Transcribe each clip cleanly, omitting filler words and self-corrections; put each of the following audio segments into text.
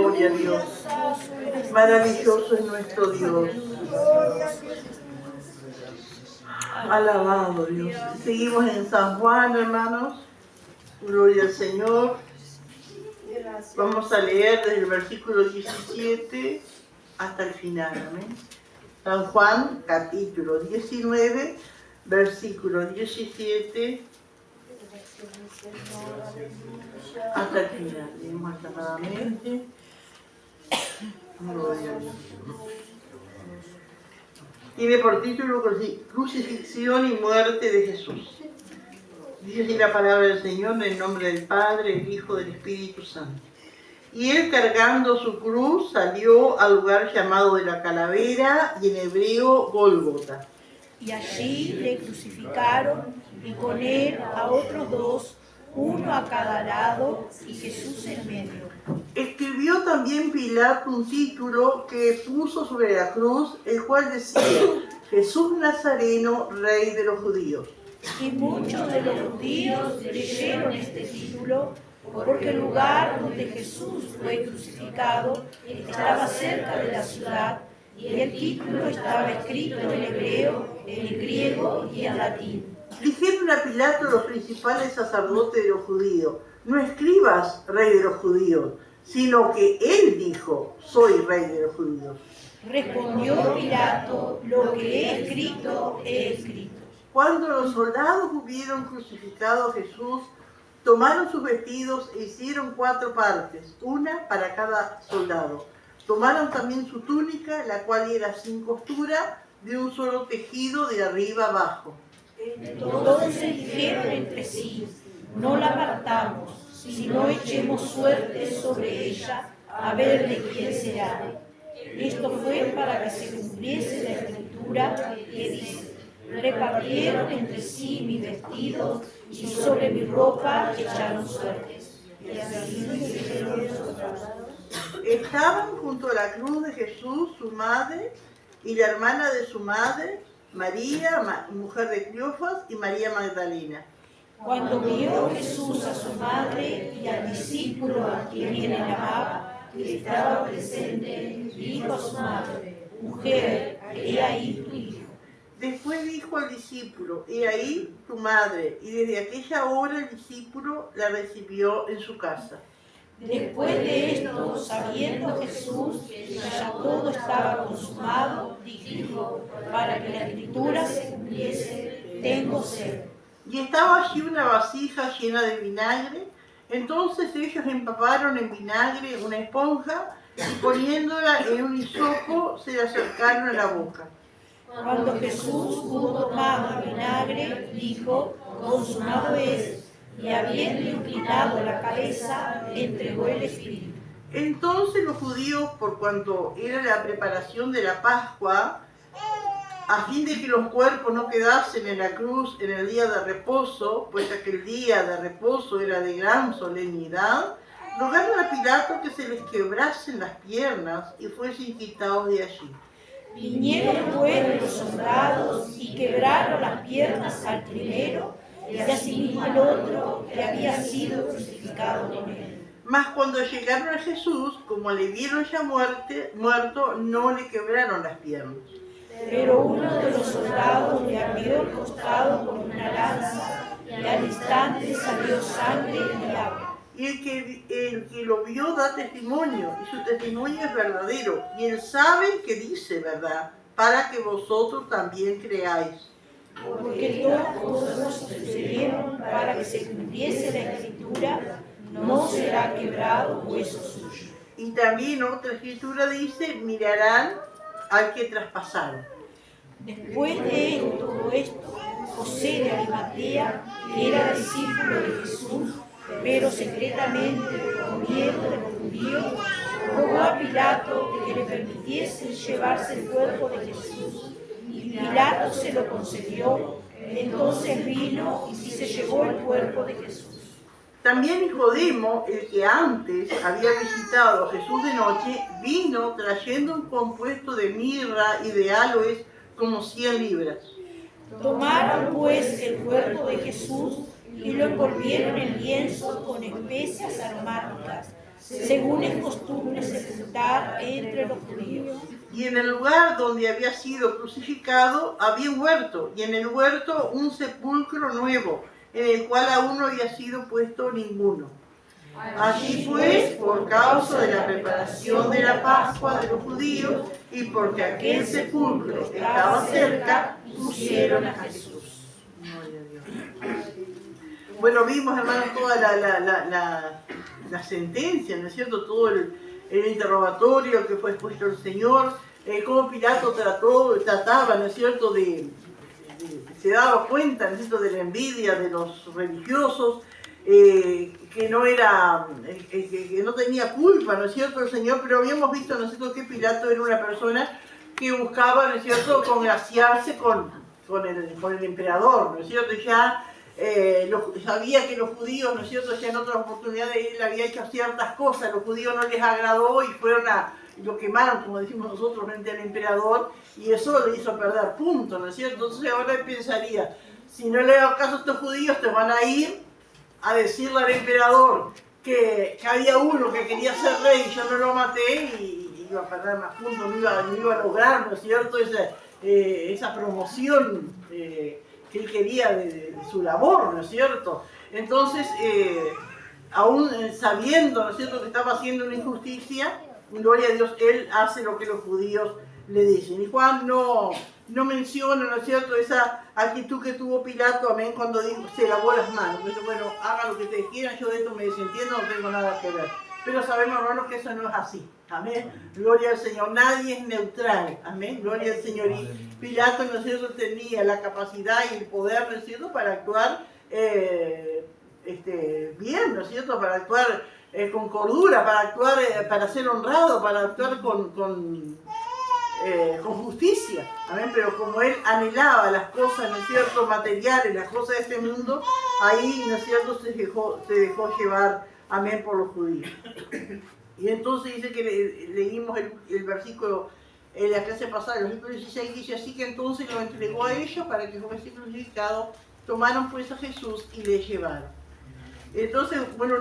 Gloria a Dios. Maravilloso es nuestro Dios. Alabado Dios. Seguimos en San Juan, hermanos. Gloria al Señor. Vamos a leer desde el versículo 17 hasta el final. Amén. San Juan, capítulo 19, versículo 17 hasta el final. Leemos aclamadamente. Gloria a Dios. Tiene por título Crucifixión y muerte de Jesús. Dice así la palabra del Señor en el nombre del Padre, el Hijo, del Espíritu Santo. Y él, cargando su cruz, salió al lugar llamado de la Calavera, y en hebreo Gólgota. Y allí le crucificaron, y con él a otros dos, uno a cada lado, y Jesús en medio. Escribió también Pilato un título que puso sobre la cruz, el cual decía: Jesús Nazareno, Rey de los Judíos. Y muchos de los judíos leyeron este título, porque el lugar donde Jesús fue crucificado estaba cerca de la ciudad, y el título estaba escrito en hebreo, en griego y en latín. Dijeron a Pilato los principales sacerdotes de los judíos: no escribas Rey de los Judíos, sino que él dijo: soy Rey de los Judíos. Respondió Pilato: lo que he escrito, he escrito. Cuando los soldados hubieron crucificado a Jesús, tomaron sus vestidos e hicieron 4 partes, una para cada soldado. Tomaron también su túnica, la cual era sin costura, de un solo tejido de arriba abajo. Entonces dijeron entre sí: no la partamos, sino echemos suerte sobre ella, a ver de quién será. Esto fue para que se cumpliese la escritura que dice: repartieron entre sí mis vestidos, y sobre mi ropa echaron suertes. Y así hicieron los soldados. Estaban junto a la cruz de Jesús su madre y la hermana de su madre, María, mujer de Cleofas, y María Magdalena. Cuando vio Jesús a su madre y al discípulo a quien él amaba, que estaba presente, dijo a su madre: mujer, he ahí tu hijo. Después dijo al discípulo: he ahí tu madre. Y desde aquella hora el discípulo la recibió en su casa. Después de esto, sabiendo Jesús que ya todo estaba consumado, dijo: para que la escritura se cumpliese, tengo sed. Y estaba allí una vasija llena de vinagre. Entonces ellos empaparon en vinagre una esponja y poniéndola en un hisopo se la acercaron a la boca. Cuando Jesús hubo tomado el vinagre, dijo: consumado es. Y habiendo inclinado la cabeza, entregó el espíritu. Entonces los judíos, por cuanto era la preparación de la Pascua, a fin de que los cuerpos no quedasen en la cruz en el día de reposo, pues aquel día de reposo era de gran solemnidad, rogaron a Pilato que se les quebrasen las piernas y fuesen quitados de allí. Vinieron pues los soldados y quebraron las piernas al primero y asimismo al otro que había sido crucificado con él. Mas cuando llegaron a Jesús, como le vieron ya muerto, no le quebraron las piernas. Pero uno de los soldados le abrió el costado con una lanza, y al instante salió sangre y agua. Y el que lo vio da testimonio, y su testimonio es verdadero, y él sabe que dice verdad, para que vosotros también creáis. Porque todas las cosas sucedieron para que se cumpliese la escritura: no será quebrado hueso suyo. Y también otra escritura dice: mirarán al que traspasaron. Después de todo esto, José de Arimatea, que era discípulo de Jesús, pero secretamente por miedo de los judíos, rogó a Pilato que le permitiese llevarse el cuerpo de Jesús. Y Pilato se lo concedió. Entonces vino y se llevó el cuerpo de Jesús. También Nicodemo, el que antes había visitado a Jesús de noche, vino trayendo un compuesto de mirra y de aloes como 100 libras. Tomaron pues el cuerpo de Jesús y lo envolvieron en lienzos con especias aromáticas, según es costumbre sepultar entre los judíos. Y en el lugar donde había sido crucificado había un huerto, y en el huerto un sepulcro nuevo, en el cual aún no había sido puesto ninguno. Allí pues, por causa de la preparación de la Pascua de los judíos, y porque aquel sepulcro estaba cerca, pusieron a Jesús. Gloria a Dios. Bueno, vimos, hermanos, toda la sentencia, ¿no es cierto? Todo el interrogatorio que fue expuesto al Señor, cómo Pilato trataba, ¿no es cierto?, se daba cuenta, ¿no es cierto?, de la envidia de los religiosos, que no tenía culpa, ¿no es cierto?, el Señor, pero habíamos visto, ¿no es cierto?, que Pilato era una persona que buscaba, ¿no es cierto?, congraciarse con el emperador, ¿no es cierto?, y ya sabía que los judíos, ¿no es cierto?, ya en otras oportunidades él había hecho ciertas cosas, los judíos no les agradó y lo quemaron, como decimos nosotros, frente al emperador, y eso le hizo perder punto, ¿no es cierto? Entonces ahora él pensaría, si no le hago caso a estos judíos, te van a ir a decirle al emperador que había uno que quería ser rey y yo no lo maté, y iba a perder más puntos, no iba a lograr, ¿no es cierto?, esa promoción que él quería de su labor, ¿no es cierto? Entonces, aún sabiendo, ¿no es cierto?, que estaba haciendo una injusticia, gloria a Dios, él hace lo que los judíos le dicen. Y Juan no menciona, ¿no es cierto?, esa actitud que tuvo Pilato, amén, cuando dijo, se lavó las manos. Dice, bueno, hagan lo que ustedes quieran, yo de esto me desentiendo, no tengo nada que ver. Pero sabemos, hermanos, que eso no es así. Amén. Gloria al Señor. Nadie es neutral. Amén. Gloria al Señor. Y Pilato, ¿no es cierto?, tenía la capacidad y el poder, ¿no es cierto?, para actuar bien, ¿no es cierto?, para actuar con cordura, para actuar, para ser honrado, para actuar con justicia, amén. Pero como él anhelaba las cosas, ¿no es cierto?, materiales, las cosas de este mundo, ahí, ¿no es cierto?, se dejó llevar, amén, por los judíos. Y entonces dice que leímos el versículo, la clase pasada, el versículo 16, dice, así que entonces lo entregó a ellos para que fuese crucificado, tomaron pues a Jesús y le llevaron. Entonces, bueno,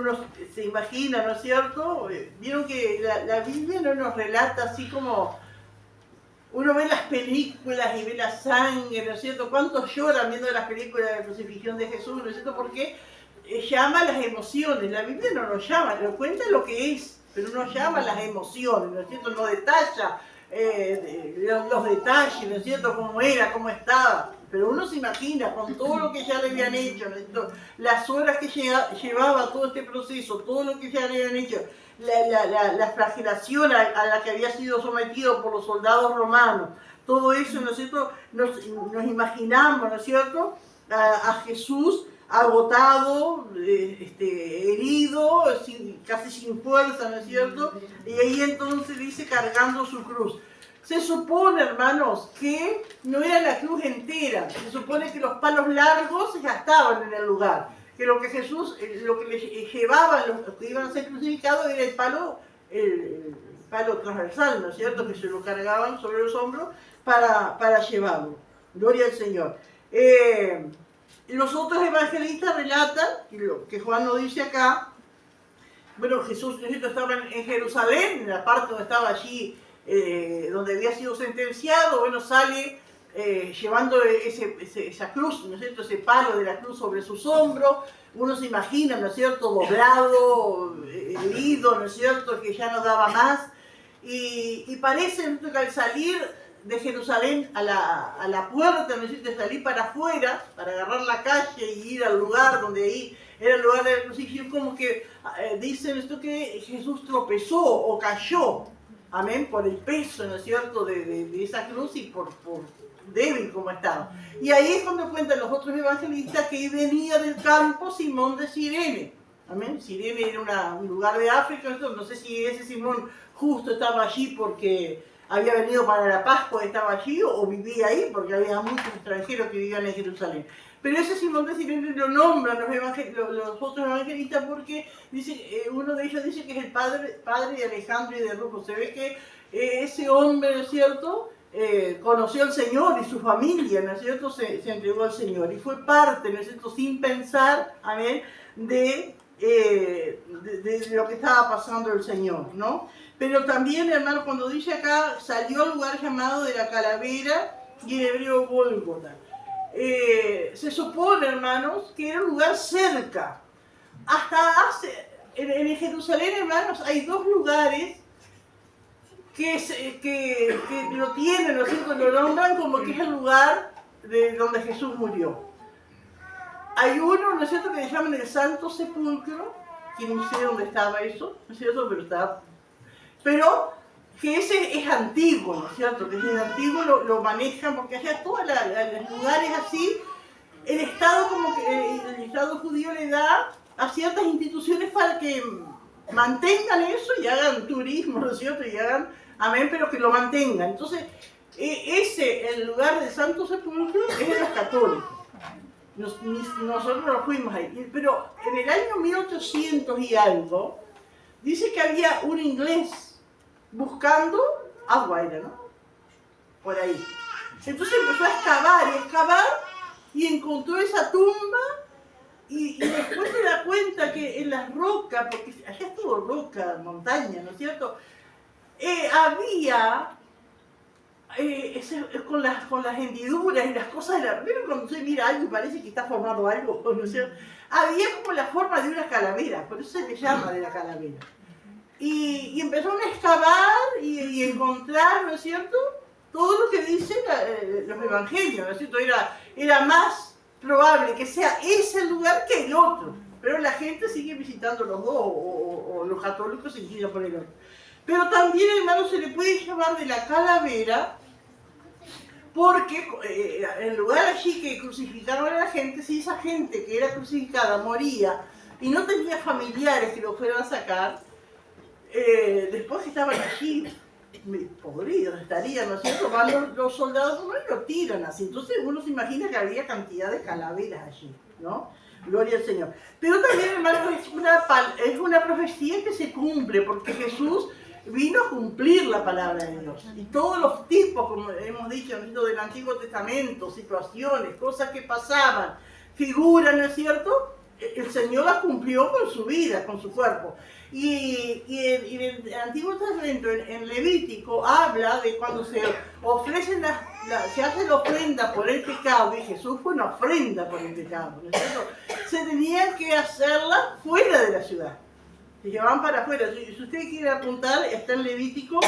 se imagina, ¿no es cierto? Vieron que la Biblia no nos relata así como uno ve las películas y ve la sangre, ¿no es cierto? ¿Cuántos lloran viendo las películas de la crucifixión de Jesús, ¿no es cierto? Porque llama las emociones. La Biblia no nos llama, nos cuenta lo que es, pero no llama las emociones, ¿no es cierto? No detalla los detalles, ¿no es cierto? Cómo era, cómo estaba. Pero uno se imagina con todo lo que ya le habían hecho, ¿no es cierto?, las horas que llevaba todo este proceso, todo lo que ya le habían hecho, la flagelación a la que había sido sometido por los soldados romanos, todo eso, ¿no es cierto?, nos imaginamos, ¿no es cierto?, a Jesús agotado, herido, casi sin fuerza, ¿no es cierto?, y ahí entonces dice cargando su cruz. Se supone, hermanos, que no era la cruz entera, se supone que los palos largos ya estaban en el lugar, que lo que Jesús, lo que le llevaban los que iban a ser crucificados era el palo transversal, ¿no es cierto?, que se lo cargaban sobre los hombros para llevarlo. Gloria al Señor. Los otros evangelistas relatan, lo que Juan nos dice acá, bueno, Jesús, ¿no es cierto?, estaba en Jerusalén, en la parte donde estaba allí, donde había sido sentenciado, bueno, sale llevando esa cruz, ¿no es cierto?, ese palo de la cruz sobre sus hombros. Uno se imagina, ¿no es cierto?, doblado, herido, ¿no es cierto?, que ya no daba más. Y parece, ¿no es cierto?, que al salir de Jerusalén a la puerta, ¿no es cierto?, salir para afuera, para agarrar la calle y ir al lugar donde ahí era el lugar de la crucifixión, como que dicen esto que Jesús tropezó o cayó. Amén, por el peso, ¿no es cierto?, de esa cruz y por débil como estaba. Y ahí es cuando cuentan los otros evangelistas que venía del campo Simón de Cirene. Amén, Cirene era un lugar de África, no sé si ese Simón justo estaba allí porque había venido para la Pascua, estaba allí, o vivía ahí, porque había muchos extranjeros que vivían en Jerusalén. Pero ese Simón de Cirene lo nombran los otros evangelistas porque dice, uno de ellos dice que es el padre de Alejandro y de Rufo. Se ve que ese hombre, ¿no es cierto?, conoció al Señor y su familia, ¿no es cierto?, se entregó al Señor. Y fue parte, ¿no es cierto?, sin pensar, amén, de de lo que estaba pasando el Señor, ¿no? Pero también, hermano, cuando dice acá, salió al lugar llamado de la calavera y en hebreo Gólgota. Se supone, hermanos, que era un lugar cerca. Hasta en Jerusalén, hermanos, hay dos lugares que lo tienen, ¿no es cierto? Lo nombran como que es el lugar de donde Jesús murió. Hay uno, ¿no es cierto?, que le llaman el Santo Sepulcro, que no sé dónde estaba eso, ¿no es cierto?, pero que ese es antiguo, ¿no es cierto?, que desde antiguo lo manejan, porque allá todos los lugares así, el Estado como que, el Estado judío le da a ciertas instituciones para que mantengan eso y hagan turismo, ¿no es cierto?, y hagan, amén, pero que lo mantengan. Entonces, el lugar del Santo Sepulcro es de los católicos. Nosotros nos fuimos ahí, pero en el año 1800 y algo, dice que había un inglés buscando agua, era, ¿no? Por ahí. Entonces empezó a excavar y encontró esa tumba y después se da cuenta que en las rocas, porque allá es todo roca, montaña, ¿no es cierto? Había con las hendiduras y las cosas de la... Pero cuando usted mira algo y parece que está formado algo, ¿no es cierto? Había como la forma de una calavera, por eso se le llama de la calavera. Y empezaron a excavar y encontrar, ¿no es cierto?, todo lo que dicen los evangelios, ¿no es cierto? Era más probable que sea ese lugar que el otro, pero la gente sigue visitando los dos, o los católicos se inclinan por el otro. Pero también, hermano, se le puede llamar de la calavera, porque el lugar allí que crucificaron a la gente, si esa gente que era crucificada moría y no tenía familiares que lo fueran a sacar, después que estaban allí, podridos estarían, ¿no es cierto? Van los soldados y lo tiran así. Entonces uno se imagina que había cantidad de calaveras allí, ¿no? Gloria al Señor. Pero también, hermano, es una profecía que se cumple, porque Jesús vino a cumplir la palabra de Dios. Y todos los tipos, como hemos dicho, del Antiguo Testamento, situaciones, cosas que pasaban, figuras, ¿no es cierto? El Señor las cumplió con su vida, con su cuerpo. Y en el Antiguo Testamento, en Levítico, habla de cuando se ofrecen se hace la ofrenda por el pecado, y Jesús fue una ofrenda por el pecado, ¿no es cierto? Se tenía que hacerla fuera de la ciudad. Se llevaban para afuera. Si usted quiere apuntar, está en Levítico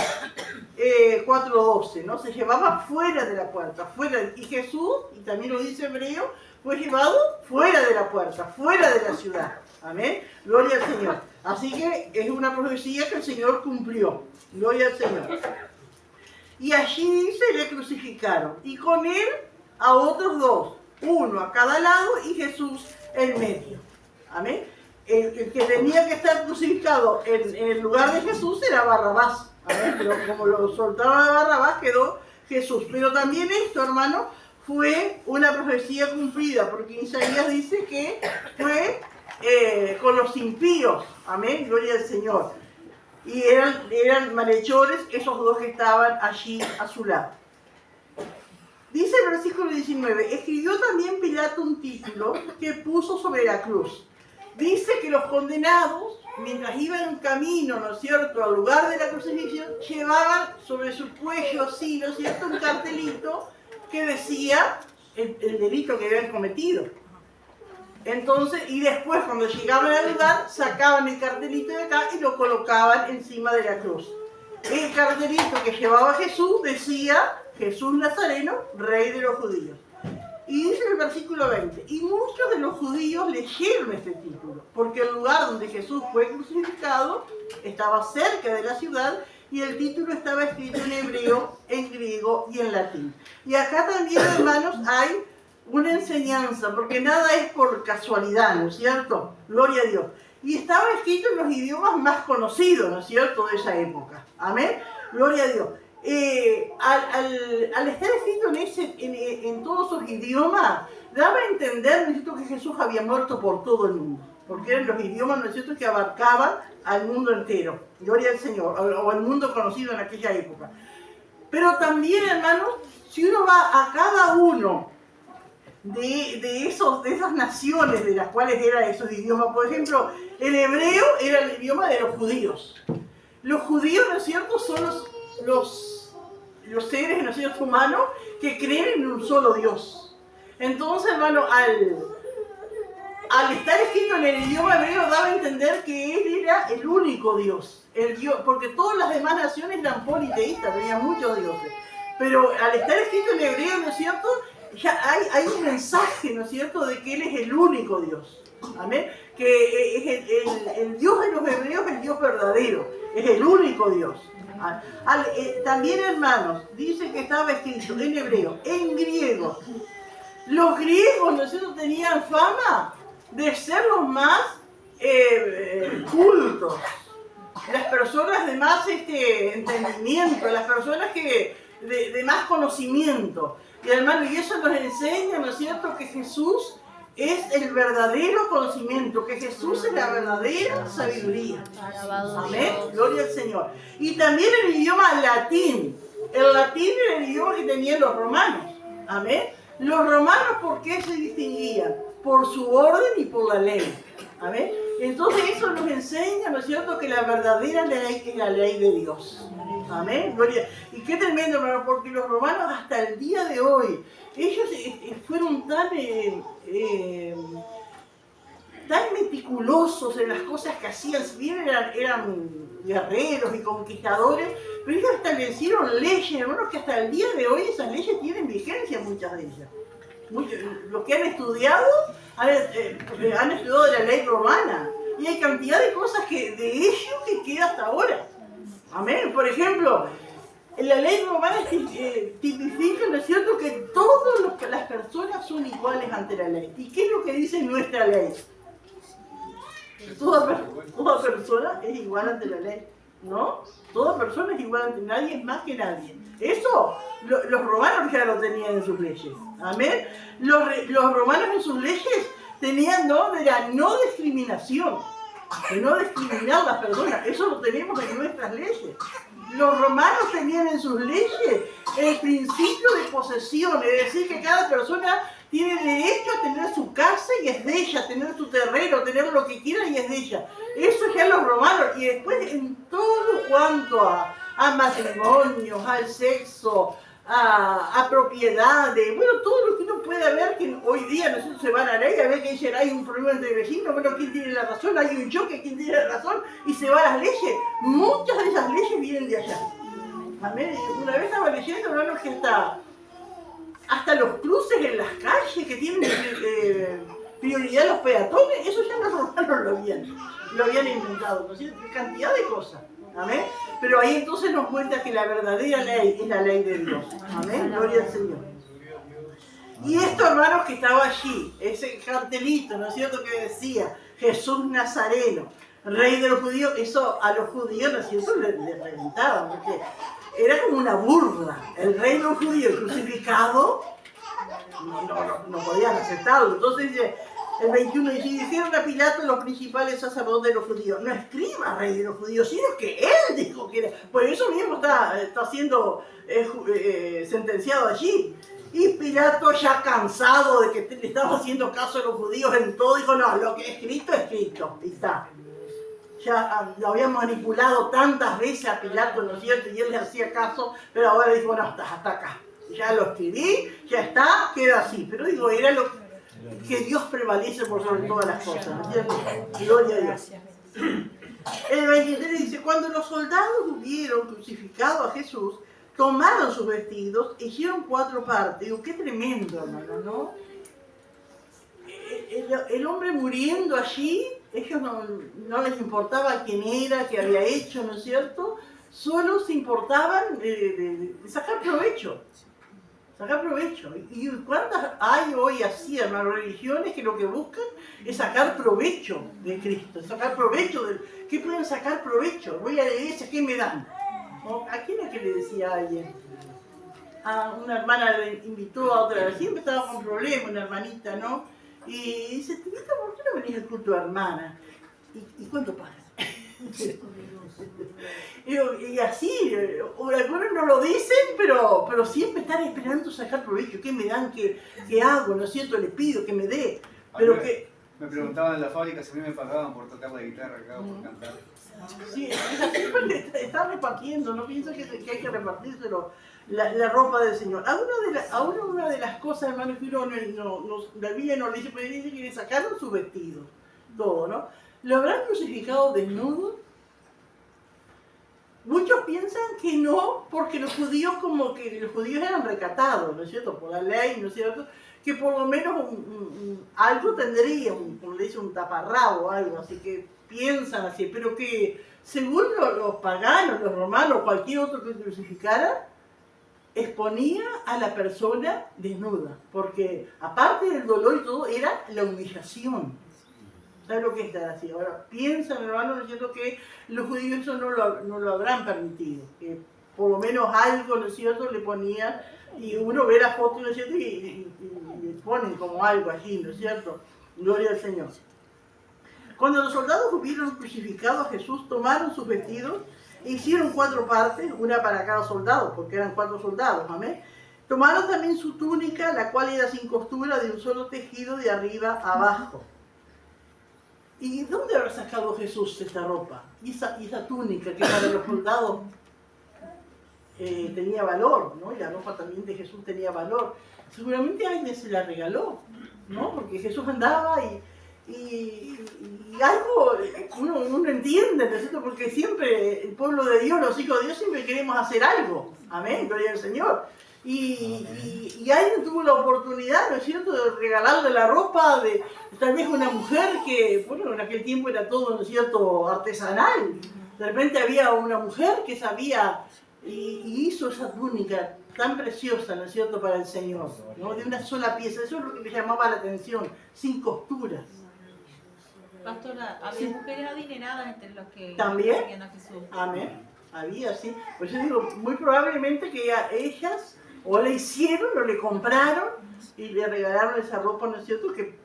4:12, ¿no? Se llevaba fuera de la puerta, fuera. Y Jesús, y también lo dice Hebreo, fue llevado fuera de la puerta, fuera de la ciudad. Amén. Gloria al Señor. Así que es una profecía que el Señor cumplió. Gloria al Señor. Y allí se le crucificaron. Y con él a otros dos, uno a cada lado y Jesús en medio. Amén. El que tenía que estar crucificado en el lugar de Jesús era Barrabás. Amén. Pero como lo soltaron a Barrabás, quedó Jesús. Pero también esto, hermano, fue una profecía cumplida, porque Isaías dice que fue con los impíos. Amén. Gloria al Señor. Y eran malhechores esos dos que estaban allí a su lado. Dice el versículo 19, escribió también Pilato un título que puso sobre la cruz. Dice que los condenados, mientras iban en camino, ¿no es cierto?, al lugar de la crucifixión, llevaban sobre su cuello así, ¿no es cierto?, un cartelito que decía el delito que habían cometido. Entonces, y después cuando llegaban al lugar, sacaban el cartelito de acá y lo colocaban encima de la cruz. El cartelito que llevaba Jesús decía, Jesús Nazareno, Rey de los Judíos. Y dice el versículo 20, y muchos de los judíos leyeron este título, porque el lugar donde Jesús fue crucificado estaba cerca de la ciudad y el título estaba escrito en hebreo, en griego y en latín. Y acá también, hermanos, hay una enseñanza, porque nada es por casualidad, ¿no es cierto? Gloria a Dios. Y estaba escrito en los idiomas más conocidos, ¿no es cierto?, de esa época. Amén. Gloria a Dios. Al estar escrito en todos sus idiomas, daba a entender, ¿no es cierto?, que Jesús había muerto por todo el mundo, porque eran los idiomas, ¿no es cierto?, que abarcaban al mundo entero, gloria al Señor, o al mundo conocido en aquella época. Pero también, hermanos, si uno va a cada uno de esas naciones de las cuales eran esos idiomas, por ejemplo, El hebreo era el idioma de los judíos. Los judíos, ¿no es cierto?, son los seres, ¿no es cierto?, humanos que creen en un solo Dios. Entonces, hermano, al estar escrito en el idioma hebreo daba a entender que él era el único Dios, porque todas las demás naciones eran politeístas, tenían muchos dioses. Pero al estar escrito en hebreo, ¿no es cierto?, ya hay un mensaje, ¿no es cierto?, de que él es el único Dios. Amén. Que es el Dios de los hebreos, el Dios verdadero, es el único Dios. También, hermanos, dice que estaba escrito en hebreo, en griego. Los griegos, ¿no es cierto?, tenían fama de ser los más cultos, las personas de más entendimiento, las personas de más conocimiento. Y hermano, y eso nos enseña, ¿no es cierto?, que Jesús es el verdadero conocimiento, que Jesús es la verdadera sabiduría. Amén, gloria al Señor. Y también el idioma latín. El latín era el idioma que tenían los romanos. Amén. Los romanos, ¿por qué se distinguían? Por su orden y por la ley. Amén. Entonces eso nos enseña, ¿no es cierto?, que la verdadera ley es la ley de Dios. Amén. Gloria. Y qué tremendo, hermano, porque los romanos hasta el día de hoy, ellos fueron tan meticulosos en las cosas que hacían. Si bien eran guerreros y conquistadores, pero ellos establecieron leyes, hermanos, que hasta el día de hoy esas leyes tienen vigencia, muchas de ellas. Los que han estudiado han estudiado de la ley romana, y hay cantidad de cosas de ellos que queda hasta ahora. Amén. Por ejemplo, la ley romana tipifica, ¿no es cierto?, que todas las personas son iguales ante la ley. ¿Y qué es lo que dice nuestra ley? Toda persona es igual ante la ley, ¿no? Toda persona es igual ante nadie, es más que nadie. Eso los romanos ya lo tenían en sus leyes. Amén. Los romanos en sus leyes tenían de la no discriminación, de no discriminar a las personas. Eso lo tenemos en nuestras leyes. Los romanos tenían en sus leyes el principio de posesión, es decir, que cada persona tiene derecho a tener su casa y es de ella, tener su terreno, tener lo que quiera y es de ella. Eso ya los romanos. Y después en todo cuanto a matrimonios, al sexo, a propiedades, bueno, todo lo que uno puede ver, que hoy día nosotros se van a ley a ver que dicen hay un problema entre vecinos, bueno, ¿quién tiene la razón? Hay un choque, ¿quién tiene la razón? Y se van a las leyes. Muchas de esas leyes vienen de allá. Amén. Una vez estaba leyendo, hermanos, que hasta los cruces en las calles que tienen prioridad los peatones, eso ya los romanos lo habían inventado, ¿no es cierto? Cantidad de cosas. Amén. Pero ahí entonces nos cuenta que la verdadera ley es la ley de Dios. Amén. Gloria al Señor. Y esto, hermanos, que estaba allí, ese cartelito, ¿no es cierto?, que decía Jesús Nazareno, Rey de los judíos, eso a los judíos, ¿no es cierto?, les reventaban, porque era como una burla. El Rey de los judíos crucificado, no podían aceptarlo. Entonces dice, el 21 dice, y dijeron a Pilato los principales sacerdotes de los judíos, no escriba Rey de los judíos, sino que él dijo que era. Por eso mismo está siendo sentenciado allí. Y Pilato, ya cansado de que le estaba haciendo caso a los judíos en todo, dijo, no, lo que es escrito, y está. Ya lo habían manipulado tantas veces a Pilato, ¿no es cierto? Y él le hacía caso, pero ahora dijo, no, hasta acá. Ya lo escribí, ya está, queda así. Pero digo, era lo que Dios prevalece por sobre todas las cosas, ¿no es cierto? Gloria a Dios. El 23 dice, cuando los soldados hubieron crucificado a Jesús, tomaron sus vestidos, hicieron 4 partes. Digo, qué tremendo, hermano, ¿no? El hombre muriendo allí, ellos no les importaba quién era, qué había hecho, ¿no es cierto? Solo se importaban de sacar provecho. Sacar provecho. ¿Y cuántas hay hoy así, hermano, religiones que lo que buscan es sacar provecho de Cristo? Sacar provecho ¿qué pueden sacar provecho? Voy a la iglesia, ¿qué me dan? ¿A quién es que le decía a alguien? A una hermana le invitó a otra, siempre estaba con problemas, una hermanita, ¿no? Y dice, Tita, ¿por qué no venís al culto, hermana? ¿Y cuánto pagas? Y así, algunos no lo dicen, pero siempre están esperando sacar provecho. ¿Qué me dan? ¿Qué hago? ¿No es cierto? Le pido que me dé. Pero que Me preguntaban en la fábrica si a mí me pagaban por tocar la guitarra acá o por cantar. Sí, está repartiendo, no pienso que hay que repartírselo la ropa del Señor. Una de las cosas, hermano, que uno la Biblia no le dice, pero dice que le sacaron su vestido, todo, ¿no? ¿Lo habrán crucificado desnudo? Muchos piensan que no, porque los judíos eran recatados, ¿no es cierto? Por la ley, ¿no es cierto? Que por lo menos algo tendría, como le dice, un taparrabo o algo, así que piensan así, pero que según los paganos, los romanos, cualquier otro que crucificara, exponía a la persona desnuda, porque aparte del dolor y todo, era la humillación. ¿Sabes lo que es estar así? Ahora, piensan, hermano, ¿no es cierto?, que los judíos eso no lo habrán permitido, que por lo menos algo, ¿no es cierto?, le ponían, y uno ve las fotos, ¿no es cierto?, y le ponen como algo allí, ¿no es cierto? Gloria al Señor. Cuando los soldados hubieron crucificado a Jesús, tomaron sus vestidos e hicieron 4 partes, una para cada soldado, porque eran 4 soldados, amén. Tomaron también su túnica, la cual era sin costura, de un solo tejido de arriba a abajo. ¿Y dónde habrá sacado Jesús esta ropa? Y esa túnica que para los soldados tenía valor, ¿no? Y la ropa también de Jesús tenía valor. Seguramente alguien se la regaló, ¿no? Porque Jesús andaba y algo uno entiende, ¿no es cierto? Porque siempre el pueblo de Dios, los hijos de Dios, siempre queremos hacer algo. Amén, gloria al Señor. Y alguien tuvo la oportunidad, ¿no es cierto?, de regalarle la ropa de tal vez una mujer que, bueno, en aquel tiempo era todo, ¿no es cierto?, artesanal. De repente había una mujer que sabía y hizo esa túnica tan preciosa, ¿no es cierto?, para el Señor, ¿no?, de una sola pieza. Eso es lo que me llamaba la atención, sin costuras. Pastora, había mujeres adineradas entre los que ¿También? seguían a Jesús. Amén. Había, sí. Pues yo digo, muy probablemente que ellas o le hicieron o le compraron y le regalaron esa ropa, ¿no es cierto?, que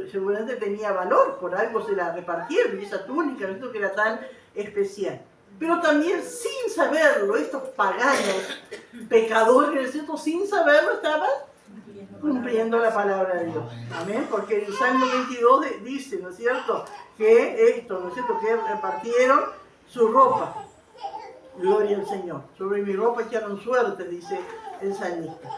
seguramente tenía valor, por algo se la repartieron, y esa túnica, ¿no es cierto?, que era tan especial. Pero también sin saberlo, estos paganos, pecadores, ¿no es cierto?, sin saberlo estaban cumpliendo la palabra de Dios. Amén. Porque el Salmo 22 dice, ¿no es cierto?, que esto, ¿no es cierto?, que repartieron su ropa. Gloria al Señor. Sobre mi ropa echaron suerte, dice el salmista.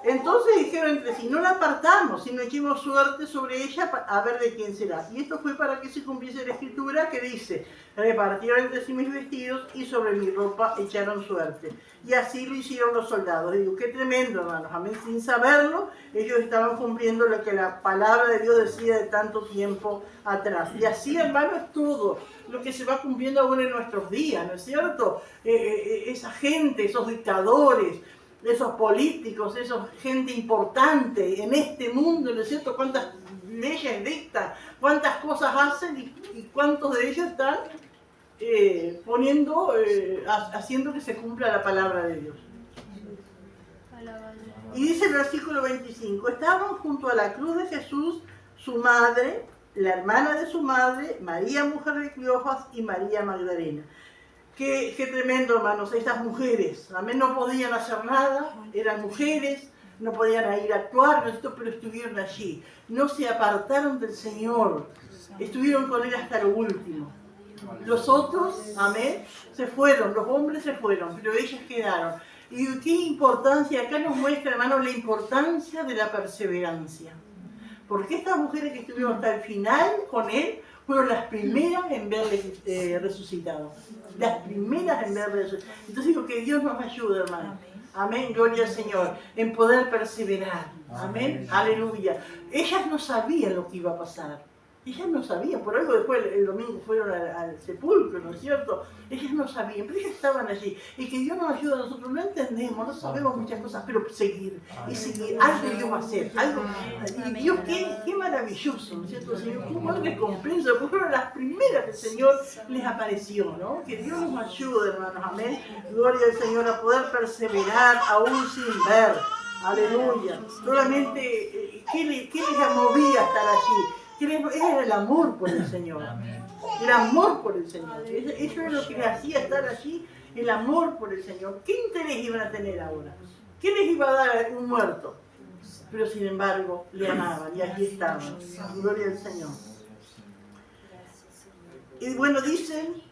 Entonces dijeron entre sí, no la apartamos, sino echemos suerte sobre ella a ver de quién será. Y esto fue para que se cumpliese la escritura que dice, repartieron entre sí mis vestidos y sobre mi ropa echaron suerte. Y así lo hicieron los soldados. Y digo, qué tremendo, hermanos. Amén. Sin saberlo, ellos estaban cumpliendo lo que la palabra de Dios decía de tanto tiempo atrás. Y así, hermanos, es todo lo que se va cumpliendo aún en nuestros días, ¿no es cierto? Esa gente, esos dictadores, esos políticos, esa gente importante en este mundo, ¿no es cierto?, cuántas leyes dictan, cuántas cosas hacen y cuántos de ellos están haciendo que se cumpla la palabra de Dios. Y dice el versículo 25, estaban junto a la cruz de Jesús su madre, la hermana de su madre, María, mujer de Cleofas, y María Magdalena. Qué tremendo, hermanos, estas mujeres, amén, no podían hacer nada, eran mujeres, no podían ir a actuar, pero estuvieron allí, no se apartaron del Señor, estuvieron con Él hasta lo último. Los otros, amén, se fueron, los hombres se fueron, pero ellas quedaron. Y qué importancia, acá nos muestra, hermanos, la importancia de la perseverancia. Porque estas mujeres que estuvieron hasta el final con Él, fueron las primeras en verle resucitado. Las primeras en verle resucitado. Entonces digo que Dios nos ayude, hermano. Amén, gloria al Señor, en poder perseverar. Amén, aleluya. Ellas no sabían lo que iba a pasar. Ellas no sabían, por algo después el domingo fueron al sepulcro, ¿no es cierto? Ellas no sabían, pero ellas estaban allí. Y que Dios nos ayude a nosotros, no entendemos, no sabemos muchas cosas, pero seguir y seguir. Algo Dios va a hacer, algo. Y Dios, qué maravilloso, ¿no es cierto, Señor? Qué buena recompensa, porque fueron las primeras que el Señor les apareció, ¿no? Que Dios nos ayude, hermanos, amén. Gloria al Señor, a poder perseverar aún sin ver. Aleluya. Solamente, ¿qué les movía a estar allí? Era el amor por el Señor, el amor por el Señor. Eso es lo que les hacía estar allí, el amor por el Señor. ¿Qué interés iban a tener ahora? ¿Qué les iba a dar un muerto? Pero sin embargo, le amaban y allí estaban. Gloria al Señor. Y bueno, dicen,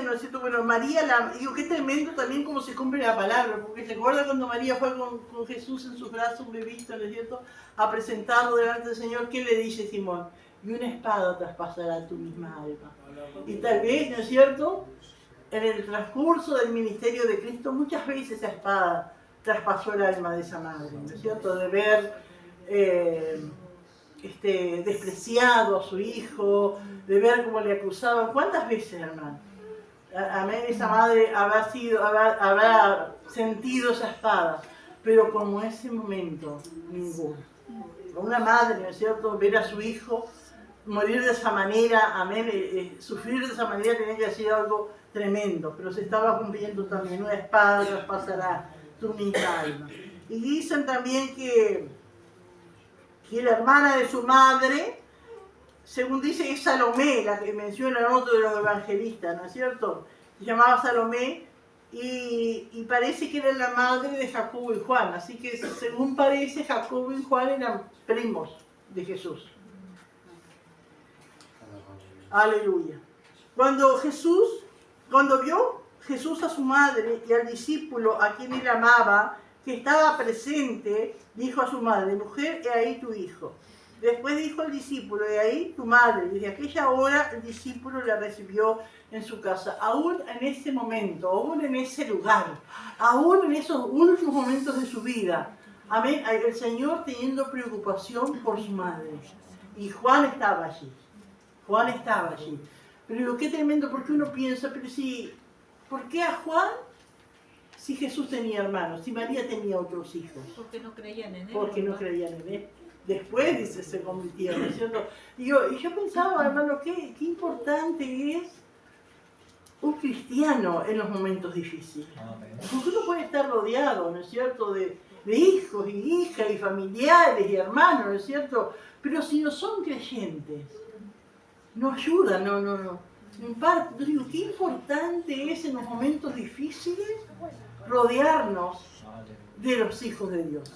¿no es cierto? Bueno, María, digo, qué tremendo también cómo se cumple la palabra, porque se acuerda cuando María fue con Jesús en sus brazos, un bebito, ¿no es cierto?, a presentarlo delante del Señor. ¿Qué le dice Simón? Y una espada traspasará tu misma alma. Y tal vez, ¿no es cierto?, en el transcurso del ministerio de Cristo, muchas veces esa espada traspasó el alma de esa madre, ¿no es cierto?, de ver despreciado a su hijo, de ver cómo le acusaban. ¿Cuántas veces, hermano? Amén, esa madre habrá sentido esa espada, pero como ese momento, ninguno. Una madre, ¿no es cierto?, ver a su hijo morir de esa manera, amén, sufrir de esa manera tenía que ser algo tremendo, pero se estaba cumpliendo también, una espada traspasará tu misma alma. Y dicen también que la hermana de su madre, según dice, es Salomé, la que menciona otro de los evangelistas, ¿no es cierto? Se llamaba Salomé y parece que era la madre de Jacobo y Juan, así que según parece, Jacobo y Juan eran primos de Jesús. Aleluya. Cuando vio Jesús a su madre y al discípulo a quien él amaba, que estaba presente, dijo a su madre: mujer, he ahí tu hijo. Después dijo al discípulo: he ahí tu madre. Desde aquella hora el discípulo la recibió en su casa. Aún en ese momento, aún en ese lugar, aún en esos últimos momentos de su vida, amén, el Señor teniendo preocupación por su madre. Y Juan estaba allí. Juan estaba allí. Pero qué tremendo, porque uno piensa, pero si, ¿por qué a Juan si Jesús tenía hermanos, si María tenía otros hijos? Porque no creían en él. Porque no creían en él. Después, dice, se convirtieron, ¿no es cierto? Y yo pensaba, hermano, qué importante es un cristiano en los momentos difíciles. Porque uno puede estar rodeado, ¿no es cierto?, de hijos y hijas y familiares y hermanos, ¿no es cierto? Pero si no son creyentes, no ayuda, no. En parte, yo digo, qué importante es en los momentos difíciles rodearnos de los hijos de Dios.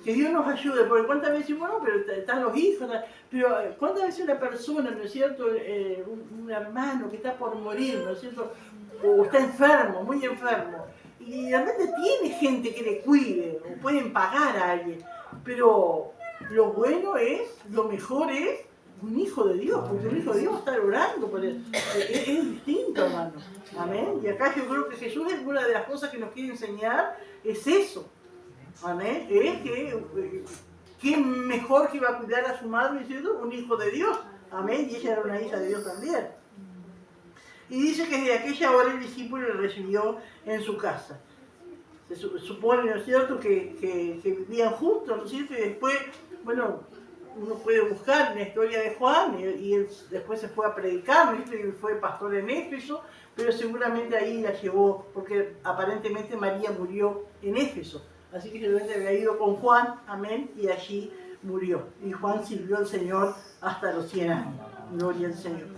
Que Dios nos ayude, porque cuántas veces, bueno, pero están los hijos, pero cuántas veces una persona, ¿no es cierto?, un hermano que está por morir, ¿no es cierto?, o está enfermo, muy enfermo, y realmente tiene gente que le cuide, o pueden pagar a alguien, pero lo bueno es, lo mejor es un hijo de Dios, porque un hijo de Dios va a estar orando por él. Es distinto, hermano. Amén. Y acá yo creo que Jesús, es una de las cosas que nos quiere enseñar, es eso. Amén. Es que ¿quién mejor que iba a cuidar a su madre, diciendo? Un hijo de Dios. Amén. Y ella era una hija de Dios también. Y dice que desde aquella hora el discípulo le recibió en su casa. Se supone, ¿no es cierto?, que vivían juntos, ¿no es cierto? Y después, bueno, uno puede buscar en la historia de Juan, y él después se fue a predicar, ¿no es cierto?, y fue pastor en Éfeso, pero seguramente ahí la llevó, porque aparentemente María murió en Éfeso. Así que seguramente había ido con Juan, amén, y allí murió. Y Juan sirvió al Señor hasta los 100 años. Gloria al Señor.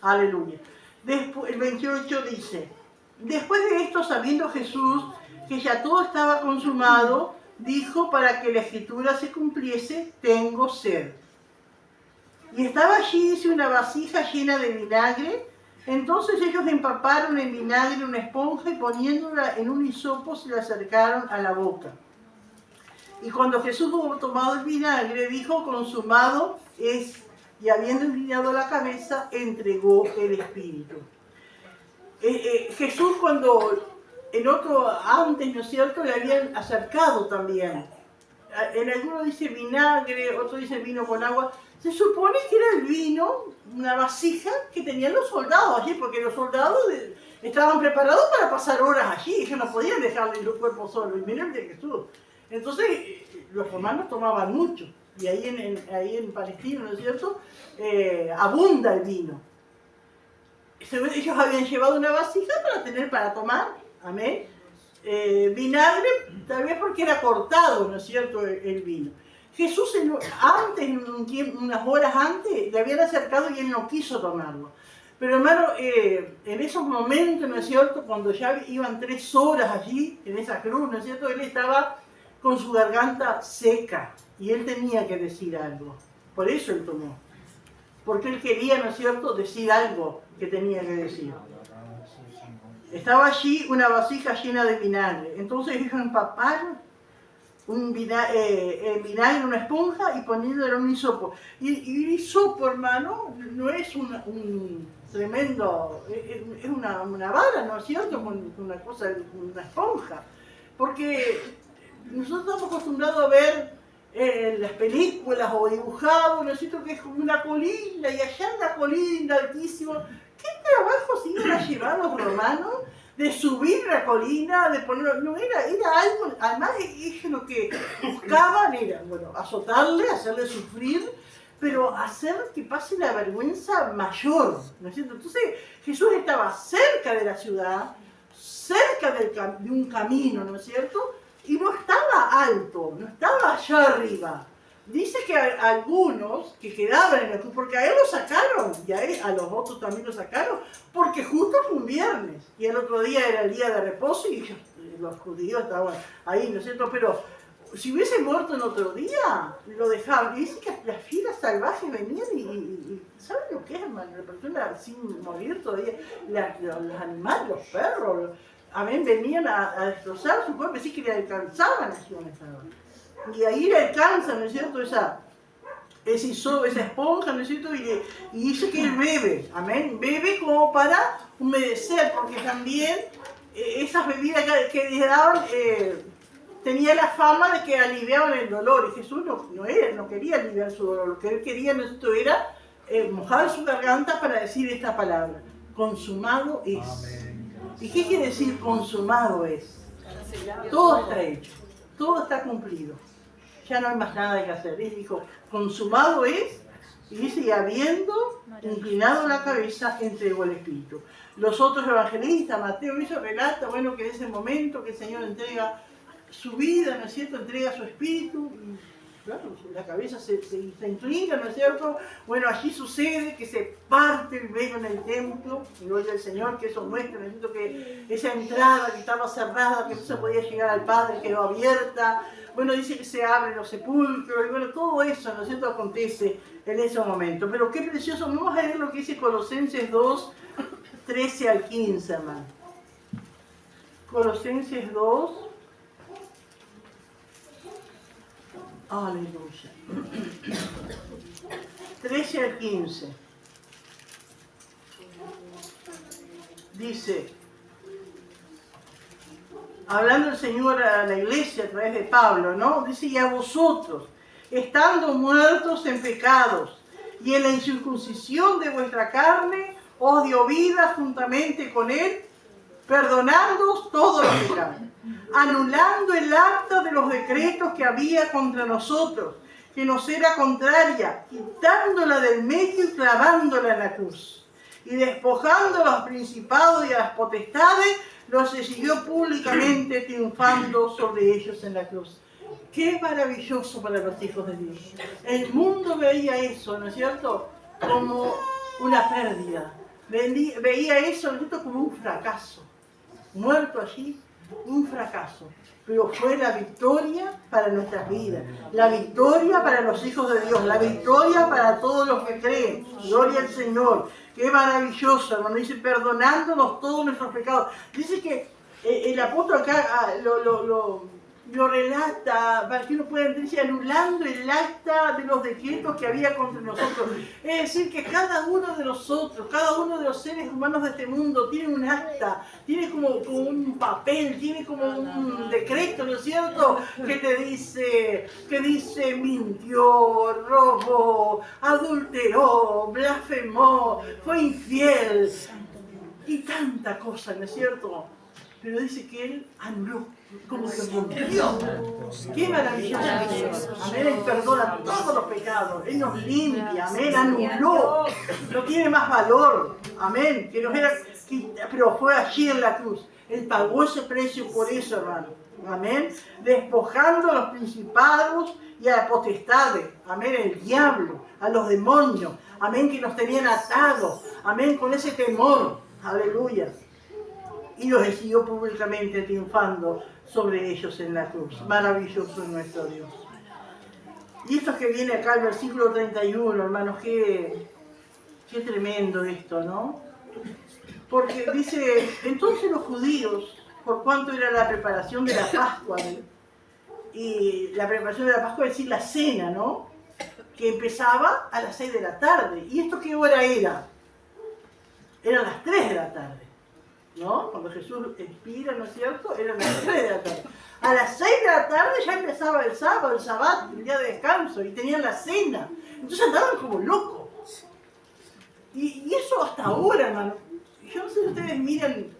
Aleluya. Después, el 28 dice: después de esto, sabiendo Jesús que ya todo estaba consumado, dijo, para que la escritura se cumpliese: tengo sed. Y estaba allí, dice, una vasija llena de vinagre. Entonces ellos empaparon en vinagre una esponja y poniéndola en un hisopo se la acercaron a la boca. Y cuando Jesús hubo tomado el vinagre, dijo: consumado es. Y habiendo inclinado la cabeza, entregó el espíritu. Jesús, cuando en otro antes, ¿no es cierto?, le habían acercado también. En alguno dice vinagre, otro dice vino con agua. Se supone que era el vino, una vasija que tenían los soldados allí, porque los soldados estaban preparados para pasar horas allí. Ellos no podían dejarle los cuerpos solos, y miren de Jesús. Entonces, los romanos tomaban mucho. Y ahí en Palestina, ¿no es cierto?, abunda el vino. Ellos habían llevado una vasija para tomar, amén. Vinagre, tal vez porque era cortado, ¿no es cierto?, el vino. Jesús unas horas antes, le habían acercado y él no quiso tomarlo. Pero hermano, en esos momentos, ¿no es cierto?, cuando ya iban 3 horas allí, en esa cruz, ¿no es cierto?, él estaba con su garganta seca y él tenía que decir algo. Por eso él tomó. porque él quería, ¿no es cierto?, decir algo que tenía que decir. Estaba allí una vasija llena de vinagre. Entonces ellos empaparon el vinagre en una esponja y poniéndolo en un hisopo. Y el hisopo, hermano, no es un tremendo, es una vara, ¿no es cierto?, con una cosa, una esponja. Porque nosotros estamos acostumbrados a ver en las películas o dibujados, ¿no es cierto?, que es como una colina, y allá en la colina altísimo. ¿Qué trabajo se iban a llevar los romanos de subir la colina, de ponerlo? No, era algo, además ellos lo que buscaban era, bueno, azotarle, hacerle sufrir, pero hacer que pase la vergüenza mayor, ¿no es cierto? Entonces Jesús estaba cerca de la ciudad, cerca de un camino, ¿no es cierto?, y no estaba alto, no estaba allá arriba. Dice que algunos que quedaban en la cruz, porque a él lo sacaron, y a los otros también lo sacaron, porque justo fue un viernes, y el otro día era el día de reposo, y los judíos estaban ahí, ¿no es cierto? Pero si hubiese muerto en otro día, lo dejaban. Y dice que las fieras salvajes venían y ¿saben lo que es, hermano? La persona sin morir todavía, los animales, los perros, amén, venían a destrozar su cuerpo, así que le alcanzaban allí donde estaban. Y ahí le alcanzan, ¿no es cierto?, esa esponja, ¿no es cierto?, y dice que él bebe, amén, bebe como para humedecer, porque también esas bebidas que le daban tenía la fama de que aliviaban el dolor, y Jesús no quería aliviar su dolor, lo que él quería, ¿no es cierto?, era mojar su garganta para decir esta palabra: consumado es. Amén. ¿Y qué quiere decir consumado es? Todo está hecho, todo está cumplido. Ya no hay más nada que hacer. Él dijo, consumado es, y dice, y habiendo inclinado la cabeza, entregó el Espíritu. Los otros evangelistas, Mateo hizo relata, bueno, que en ese momento que el Señor entrega su vida, ¿no es cierto?, entrega su Espíritu, y claro, la cabeza se inclina, ¿no es cierto? Bueno, allí sucede que se parte el velo en el templo, y gloria al Señor, que eso muestra, ¿no es cierto?, que esa entrada que estaba cerrada, que no se podía llegar al Padre, quedó abierta. Bueno, dice que se abren los sepulcros, y bueno, todo eso, ¿no es cierto?, acontece en ese momento. Pero qué precioso, vamos a ver lo que dice Colosenses 2, 13 al 15, hermano. Colosenses 2, aleluya, 13 al 15. Dice, hablando el Señor a la iglesia a través de Pablo, ¿no? Dice, y a vosotros, estando muertos en pecados y en la incircuncisión de vuestra carne, os dio vida juntamente con él, perdonándoos todos los pecados, anulando el acta de los decretos que había contra nosotros, que nos era contraria, quitándola del medio y clavándola en la cruz. Y despojando a los principados y a las potestades, los exhibió públicamente, triunfando sobre ellos en la cruz. ¡Qué maravilloso para los hijos de Dios! El mundo veía eso, ¿no es cierto?, como una pérdida. Veía eso, ¿no es cierto?, como un fracaso. Muerto allí, un fracaso. Pero fue la victoria para nuestras vidas, la victoria para los hijos de Dios, la victoria para todos los que creen. Gloria al Señor. Qué maravilloso, hermano. Dice, perdonándonos todos nuestros pecados. Dice que el apóstol acá lo relata, para que uno pueda entender, dice, anulando el acta de los decretos que había contra nosotros. Es decir, que cada uno de nosotros, cada uno de los seres humanos de este mundo tiene un acta, tiene como un papel, tiene como un decreto, ¿no es cierto?, que dice mintió, robó, adulteró, blasfemó, fue infiel y tanta cosa, ¿no es cierto? Pero dice que él anuló, como que rompió. ¡Qué maravilloso! Amén, él perdona todos los pecados, él nos limpia, amén, anuló, no tiene más valor, amén, que nos era, pero fue allí en la cruz. Él pagó ese precio por eso, hermano, amén, despojando a los principados y a las potestades, amén, el diablo, a los demonios, amén, que nos tenían atados, amén, con ese temor, aleluya. Y los exhibió públicamente, triunfando sobre ellos en la cruz. Maravilloso es nuestro Dios. Y esto que viene acá, el versículo 31, hermanos, qué Qué tremendo esto, ¿no? Porque dice, entonces los judíos, por cuanto era la preparación de la Pascua, y la preparación de la Pascua es decir, la cena, ¿no? Que empezaba a las 6 de la tarde. ¿Y esto qué hora era? Eran las 3 de la tarde, ¿no? Cuando Jesús expira, ¿no es cierto? Eran las 3 de la tarde. A las 6 de la tarde ya empezaba el sábado, el sabbat, el día de descanso, y tenían la cena. Entonces andaban como locos. Y eso hasta ahora, hermano. Yo no sé si ustedes miran,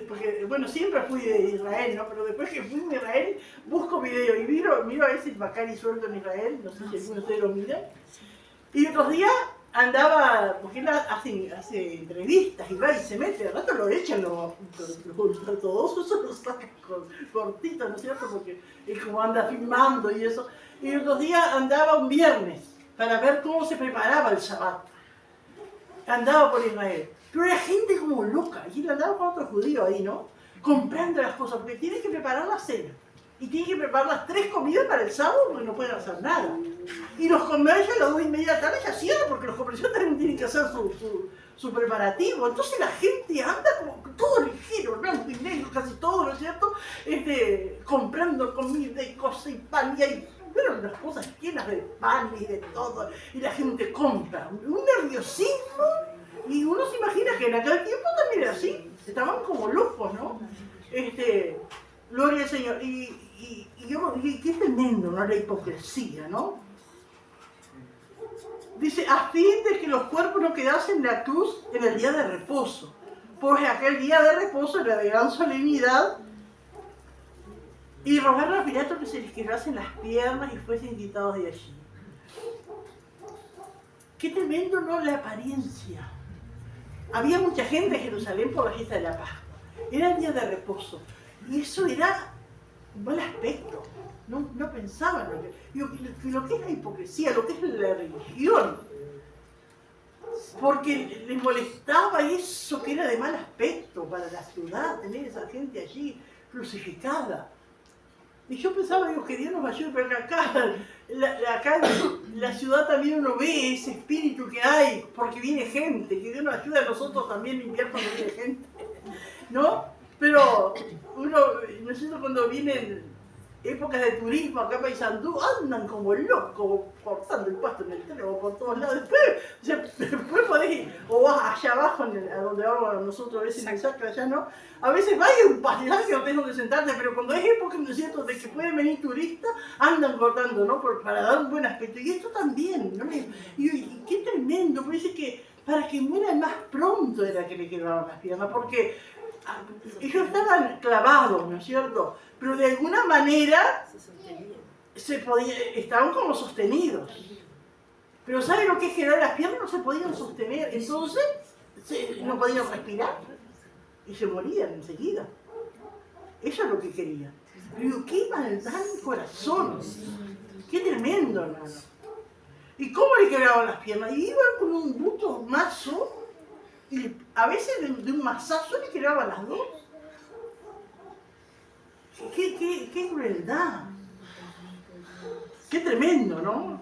porque, bueno, siempre fui de Israel, ¿no? Pero después que fui de Israel, busco videos y miro a veces Macari suelto en Israel, no sé si alguno de ustedes lo miran. Y otros días andaba, porque él hace entrevistas y va y se mete, al rato lo echan los ortodoxos, los sacan cortitos, ¿no es cierto? Porque es como anda filmando y eso. Y otros días andaba un viernes para ver cómo se preparaba el Shabbat. Andaba por Israel. Pero era gente como loca, y él andaba con otros judíos ahí, ¿no? Comprando las cosas, porque tiene que preparar la cena. Y tiene que preparar las 3 comidas para el sábado, porque no pueden hacer nada. Y los comercios a las 2:30 de la tarde ya cierran, porque los comercios también tienen que hacer su preparativo. Entonces la gente anda como todo ligero, blanco y negro, casi todo, ¿no es cierto? Comprando comida y cosas y pan, y hay, bueno, las cosas llenas de pan y de todo. Y la gente compra. Un nerviosismo. Y uno se imagina que en aquel tiempo también era así, estaban como locos, ¿no? Gloria al Señor. Y qué tremendo, ¿no? La hipocresía, ¿no? Dice, a fin de que los cuerpos no quedasen en la cruz en el día de reposo. Pues aquel día de reposo era de gran solemnidad. Y rogaron a Pilato que se les quebrasen las piernas y fuesen quitados de allí. Qué tremendo, ¿no? La apariencia. Había mucha gente en Jerusalén por la fiesta de la Pascua. Era el día de reposo. Y eso era un mal aspecto. No pensaban lo que es la hipocresía, lo que es la religión. Porque les molestaba eso que era de mal aspecto para la ciudad, tener esa gente allí crucificada. Y yo pensaba, digo, que Dios nos ayude, pero acá en la ciudad también uno ve ese espíritu que hay, porque viene gente, que Dios nos ayude a nosotros también a limpiar cuando viene gente, ¿no? Pero uno, ¿no es cierto? Cuando vienen épocas de turismo acá en Paysandú, andan como locos, cortando el pasto en el tren o por todos lados. Después podés ir, o vas allá abajo, a donde vamos nosotros a veces en el sacro, allá no. A veces va y un pastizal que no tenés donde sentarte, pero cuando es época, ¿no es cierto?, de que pueden venir turistas, andan cortando, ¿no? Para dar un buen aspecto. Y esto también, ¿no? Y qué tremendo, porque dice que para que mueran más pronto era que le quedaban las piernas, porque ellos estaban clavados, ¿no es cierto? Pero de alguna manera estaban como sostenidos. Pero ¿saben lo que es quedar las piernas? No se podían sostener, entonces no podían respirar y se morían enseguida. Eso es lo que querían. Pero qué maldad en el corazón, qué tremendo, hermano. ¿Y cómo le quebraban las piernas? Y iban con un bruto mazo, y a veces de un mazazo le quebraban las dos. Qué crueldad. Qué tremendo, ¿no?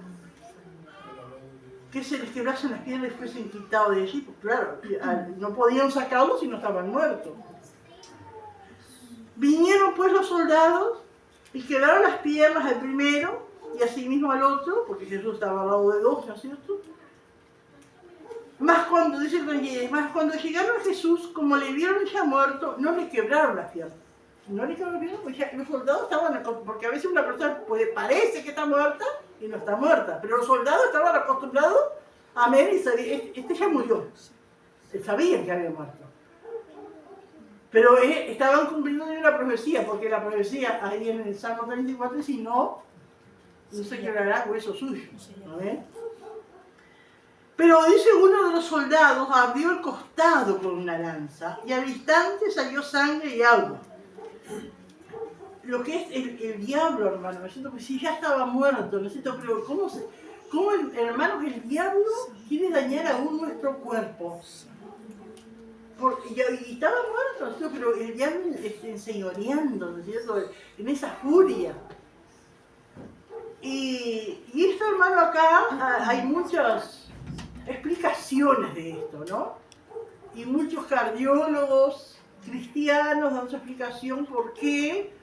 Que se les quebrasen las piernas y fuesen quitados de allí. Pues claro, no podían sacarlos si no estaban muertos. Vinieron pues los soldados y quedaron las piernas al primero y asimismo al otro, porque Jesús estaba al lado de dos, ¿no es cierto? Más cuando llegaron a Jesús, como le vieron ya muerto, no le quebraron las piernas. No le quebraron las piernas porque ya los soldados estaban, porque a veces una persona parece que está muerta y no está muerta, pero los soldados estaban acostumbrados a ver y sabían, este ya murió. Sabían que había muerto. Pero estaban cumpliendo una profecía, porque la profecía ahí en el Salmo 34 dice, no se quebrará hueso suyo. ¿No ven? Pero dice uno de los soldados, abrió el costado con una lanza y al instante salió sangre y agua. Lo que es el diablo, hermano, ¿no es cierto? Pues si ya estaba muerto, ¿no es cierto? Pero ¿cómo hermanos, el diablo quiere dañar aún nuestro cuerpo? Y estaba muerto, ¿no es cierto? Pero el diablo enseñoreando, ¿no es cierto? En esa furia. Y esto, hermano, acá hay muchos explicaciones de esto, ¿no? Y muchos cardiólogos cristianos dan su explicación por qué,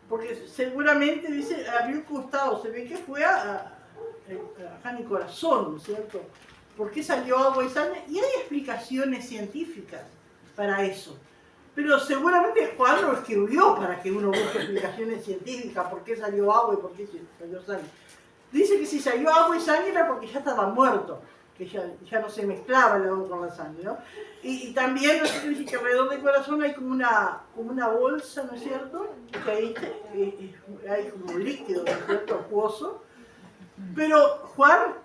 porque seguramente dice, abrió el costado, se ve que fue a mi corazón, ¿no es cierto? ¿Por qué salió agua y sangre? Y hay explicaciones científicas para eso. Pero seguramente Juan lo escribió para que uno busque explicaciones científicas, por qué salió agua y por qué salió sangre. Dice que si salió agua y sangre era porque ya estaba muerto, que ya no se mezclaba el agua con la sangre, ¿no? Y también, no sé qué dice, que alrededor del corazón hay como una bolsa, ¿no es cierto? Que ahí hay como un líquido, ¿no es cierto? Acuoso. Pero Juan,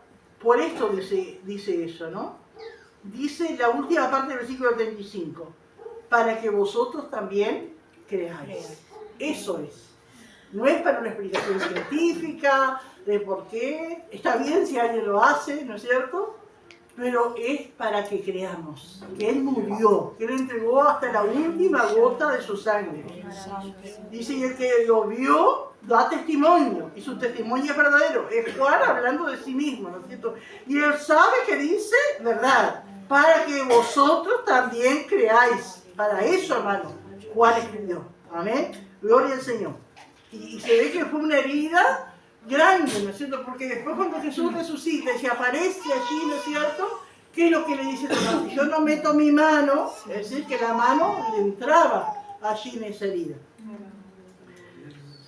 por esto dice eso, ¿no? Dice la última parte del versículo 35, para que vosotros también creáis. Eso es. No es para una explicación científica de por qué. Está bien si alguien lo hace, ¿no es cierto? Pero es para que creamos que Él murió, que Él entregó hasta la última gota de su sangre. Dice, y el que lo vio da testimonio, y su testimonio es verdadero. Es Juan hablando de sí mismo, ¿no es cierto? Y Él sabe que dice verdad, para que vosotros también creáis. Para eso, hermano, Juan escribió. Amén. Gloria al Señor. Y se ve que fue una herida grande, ¿no es cierto? Porque después cuando Jesús resucita y se aparece allí, ¿no es cierto? ¿Qué es lo que le dice Tomás? Si yo no meto mi mano, es decir, que la mano le entraba allí en esa herida.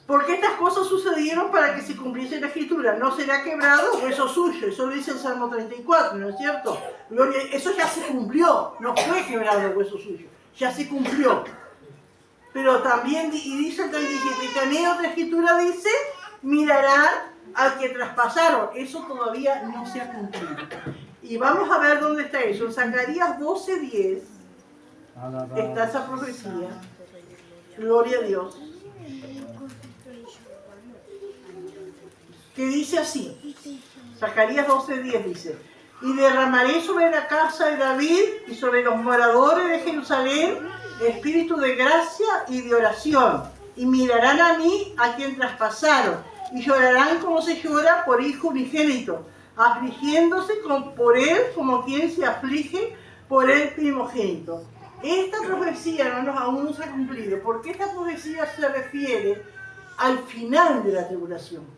Porque estas cosas sucedieron para que se cumpliese la Escritura. No será quebrado hueso suyo. Eso lo dice el Salmo 34, ¿no es cierto? Gloria, eso ya se cumplió. No fue quebrado el hueso suyo. Ya se cumplió. Pero también, y dice el 37, y también otra Escritura dice, mirarán al que traspasaron. Eso todavía no se ha cumplido. Y vamos a ver dónde está eso. En Zacarías 12:10 está esa profecía. Gloria a Dios. Que dice así, Zacarías 12:10 dice, y derramaré sobre la casa de David y sobre los moradores de Jerusalén espíritu de gracia y de oración, y mirarán a mí a quien traspasaron, y llorarán como se llora por hijo unigénito, afligiéndose por él como quien se aflige por el primogénito. Esta profecía, hermanos, aún no se ha cumplido, porque esta profecía se refiere al final de la tribulación.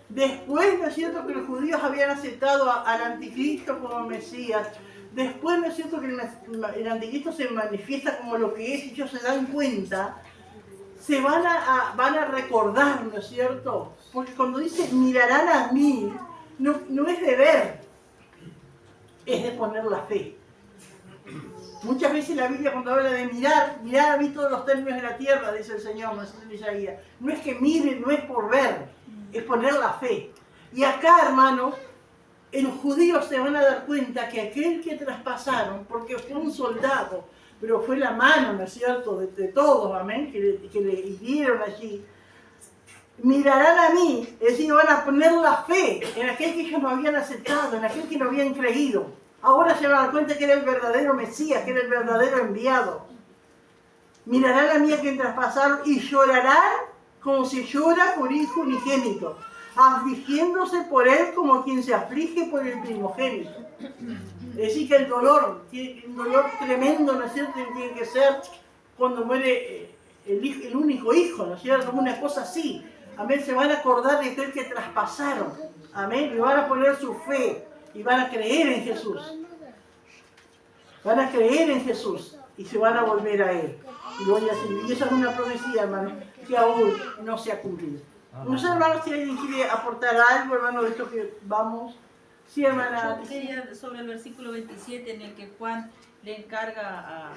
Después, ¿no es cierto?, que los judíos habían aceptado al anticristo como Mesías. Después, ¿no es cierto?, que el anticristo se manifiesta como lo que es y ellos se dan cuenta. Se van a recordar, ¿no es cierto? Porque cuando dice mirarán a mí, no es de ver, es de poner la fe. Muchas veces la Biblia cuando habla de mirar a mí todos los términos de la tierra, dice el Señor, no es Isaías. No es que miren, no es por ver, es poner la fe. Y acá, hermanos, los judíos se van a dar cuenta que aquel que traspasaron, porque fue un soldado, pero fue la mano, ¿no es cierto?, de todos, amén, que le hirieron allí, mirarán a mí, es decir, van a poner la fe en aquel que ellos no habían aceptado, en aquel que no habían creído. Ahora se van a dar cuenta que era el verdadero Mesías, que era el verdadero enviado. Mirarán a mí a quien traspasaron y llorarán como se llora por hijo unigénito, afligiéndose por él como quien se aflige por el primogénito. Es decir, que el dolor, un dolor tremendo, ¿no es cierto?, tiene que ser cuando muere el único hijo, ¿no es cierto?, como una cosa así. Amén, se van a acordar de aquel que traspasaron. Amén, y van a poner su fe y van a creer en Jesús. Van a creer en Jesús y se van a volver a Él. Y esa es una profecía, hermano, que aún no se ha cumplido. No sé, hermano, si alguien quiere aportar algo, hermano, de esto que vamos. Sí, hermana. Yo quería sobre el versículo 27 en el que Juan le encarga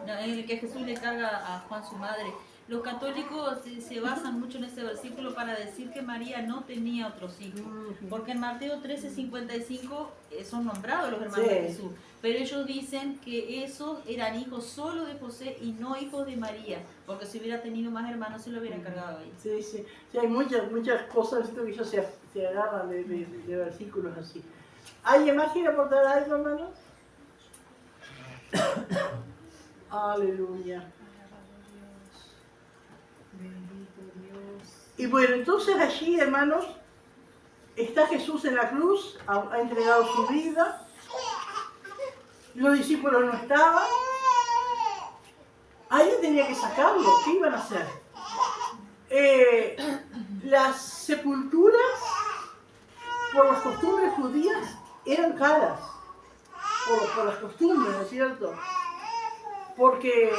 en el que Jesús le encarga a Juan su madre. Los católicos se basan mucho en ese versículo para decir que María no tenía otros hijos, porque en Mateo 13:55 son nombrados los hermanos de Jesús, pero ellos dicen que esos eran hijos solo de José y no hijos de María, porque si hubiera tenido más hermanos se lo hubiera encargado a ella. Sí, hay muchas cosas que ellos se agarran de versículos así. ¿Alguien más quiere aportar algo, hermanos? Aleluya. Bendito Dios. Y bueno, entonces allí, hermanos, está Jesús en la cruz, ha entregado su vida, los discípulos no estaban. Alguien tenía que sacarlo. ¿Qué iban a hacer? Las sepulturas, por las costumbres judías, eran caras. Por las costumbres, ¿no es cierto? Porque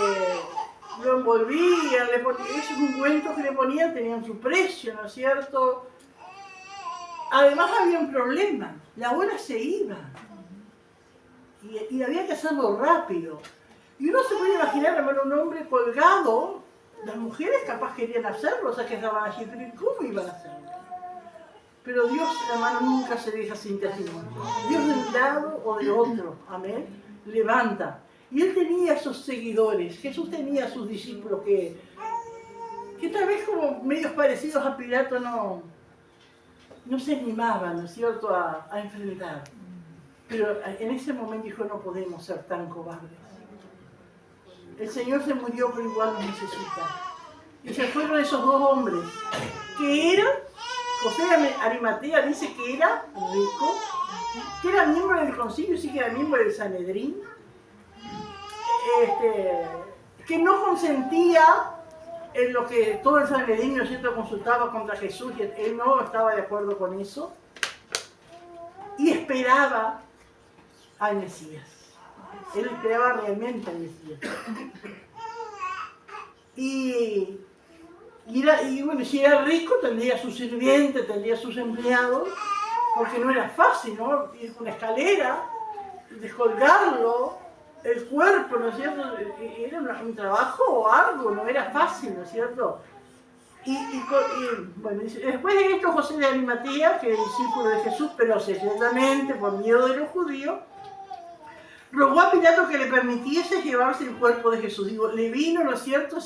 lo envolvían, esos ungüentos que le ponían tenían su precio, ¿no es cierto? Además había un problema, la hora se iba y había que hacerlo rápido. Y uno se puede imaginar, hermano, un hombre colgado, las mujeres capaz querían hacerlo, o sea que estaban allí, pero ¿cómo iban a hacerlo? Pero Dios, hermano, nunca se deja sin testimonio. Dios de un lado o de otro, amén, levanta. Y él tenía sus seguidores, Jesús tenía sus discípulos que tal vez como medios parecidos a Pilato no se animaban, ¿no es cierto?, a enfrentar. Pero en ese momento dijo, no podemos ser tan cobardes. El Señor se murió, pero igual nos necesita. Y se fueron esos dos hombres, que eran, José de Arimatea dice que era rico, que era miembro del concilio, sí que era miembro del Sanedrín, que no consentía en lo que todo el Sanedrín, ¿no es cierto?, consultaba contra Jesús, y él no estaba de acuerdo con eso, y esperaba al Mesías. Él esperaba realmente al Mesías. Y bueno, si era rico, tendría sus sirvientes, tendría sus empleados, porque no era fácil, ¿no? Ir con una escalera, descolgarlo, el cuerpo, ¿no es cierto? Era un trabajo arduo, no era fácil, ¿no es cierto? Y bueno, después de esto, José de Arimatea, que era discípulo de Jesús, pero secretamente, por miedo de los judíos, rogó a Pilato que le permitiese llevarse el cuerpo de Jesús. Digo, le vino, ¿no es cierto?,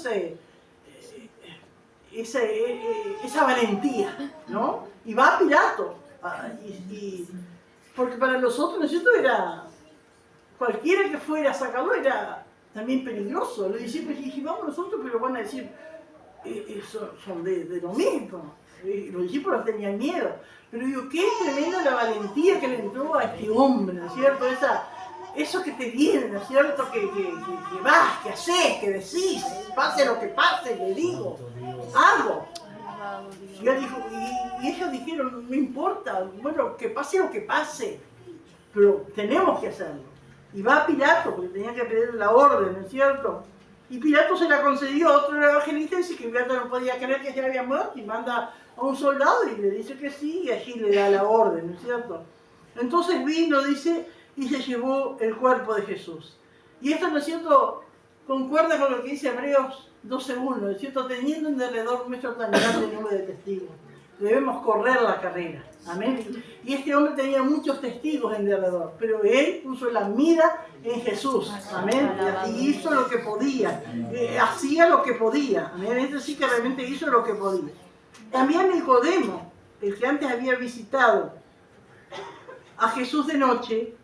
esa valentía, ¿no? Y va a Pilato. Porque para nosotros, ¿no es cierto?, era cualquiera que fuera a sacarlo era también peligroso. Los discípulos dijeron, vamos nosotros, pero van a decir, son de lo mismo. Los discípulos tenían miedo. Pero digo, qué tremenda la valentía que le entró a este hombre, ¿no es cierto? Eso que te viene, ¿no es cierto? Que vas, que haces, que decís, pase lo que pase, le digo, hago. Y ellos dijeron, no importa, bueno, que pase lo que pase, pero tenemos que hacerlo. Y va a Pilato, porque tenía que pedir la orden, ¿no es cierto? Y Pilato se la concedió a otro evangelista, dice que Pilato no podía creer que se había muerto, y manda a un soldado y le dice que sí, y allí le da la orden, ¿no es cierto? Entonces vino, dice, y se llevó el cuerpo de Jesús. Y esto, ¿no es cierto?, concuerda con lo que dice Hebreos 12:1, ¿no es cierto?, teniendo en derredor nuestro tan grande número de testigos. Debemos correr la carrera, amén. Y este hombre tenía muchos testigos en derredor, pero él puso la mira en Jesús, amén, y hizo lo que podía, hacía lo que podía, amén. Este sí que realmente hizo lo que podía. También Nicodemo, el que antes había visitado a Jesús de noche,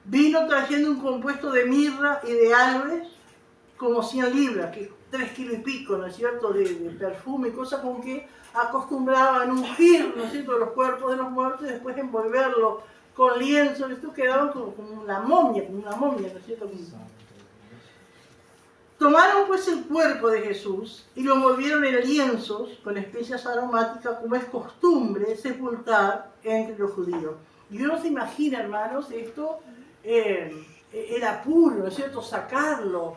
vino trayendo un compuesto de mirra y de aloes, como 100 libras, que 3 kilos y pico, ¿no es cierto?, de perfume, cosa con que acostumbraban ungir, ¿no es cierto?, los cuerpos de los muertos y después envolverlo con lienzo. Estos quedaban como una momia, ¿no es cierto? Tomaron pues el cuerpo de Jesús y lo envolvieron en lienzos con especias aromáticas, como es costumbre sepultar entre los judíos. Y uno se imagina, hermanos, esto era puro, ¿no es cierto?, sacarlo,